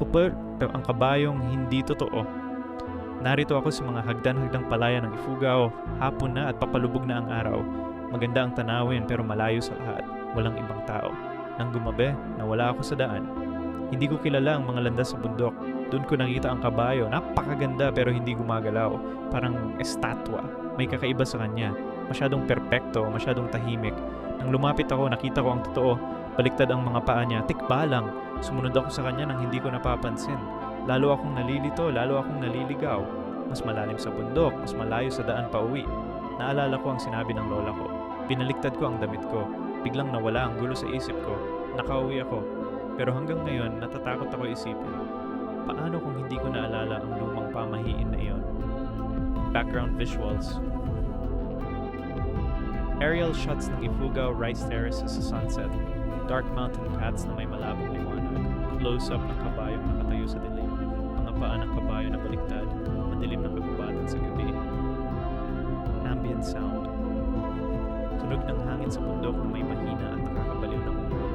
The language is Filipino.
pupur, pero ang kabayong hindi totoo. Narito ako sa mga hagdan-hagdang palaya ng Ifugao, hapon na at papalubog na ang araw. Maganda ang tanawin pero malayo sa lahat, walang ibang tao. Nang gumabi, nawala ako sa daan. Hindi ko kilala ang mga landas sa bundok. Doon ko nakita ang kabayo, napakaganda pero hindi gumagalaw. Parang estatwa, may kakaiba sa kanya. Masyadong perpekto, masyadong tahimik. Nang lumapit ako, nakita ko ang totoo. Baliktad ang mga paa niya, tikbalang. Sumunod ako sa kanya nang hindi ko napapansin. Lalo akong nalilito, lalo akong naliligaw. Mas malalim sa bundok, mas malayo sa daan pa uwi. Naalala ko ang sinabi ng lola ko. Pinaliktad ko ang damit ko. Biglang nawala ang gulo sa isip ko. Nakauwi ako. Pero hanggang ngayon, natatakot ako isipin. Paano kung hindi ko naalala ang lumang pamahiin na iyon? Background visuals. Aerial shots ng Ifugao Rice Terraces sa sunset. Dark mountain paths na may malabong liwanag. Close-up ng kabayong nakatayo sa dilim. Mga paa ng kabayo na baliktad. Madilim na kagubatan sa gabi. Ambient sound. Tunog ng hangin sa bundok na may mahina at nakakabaliw na umuro.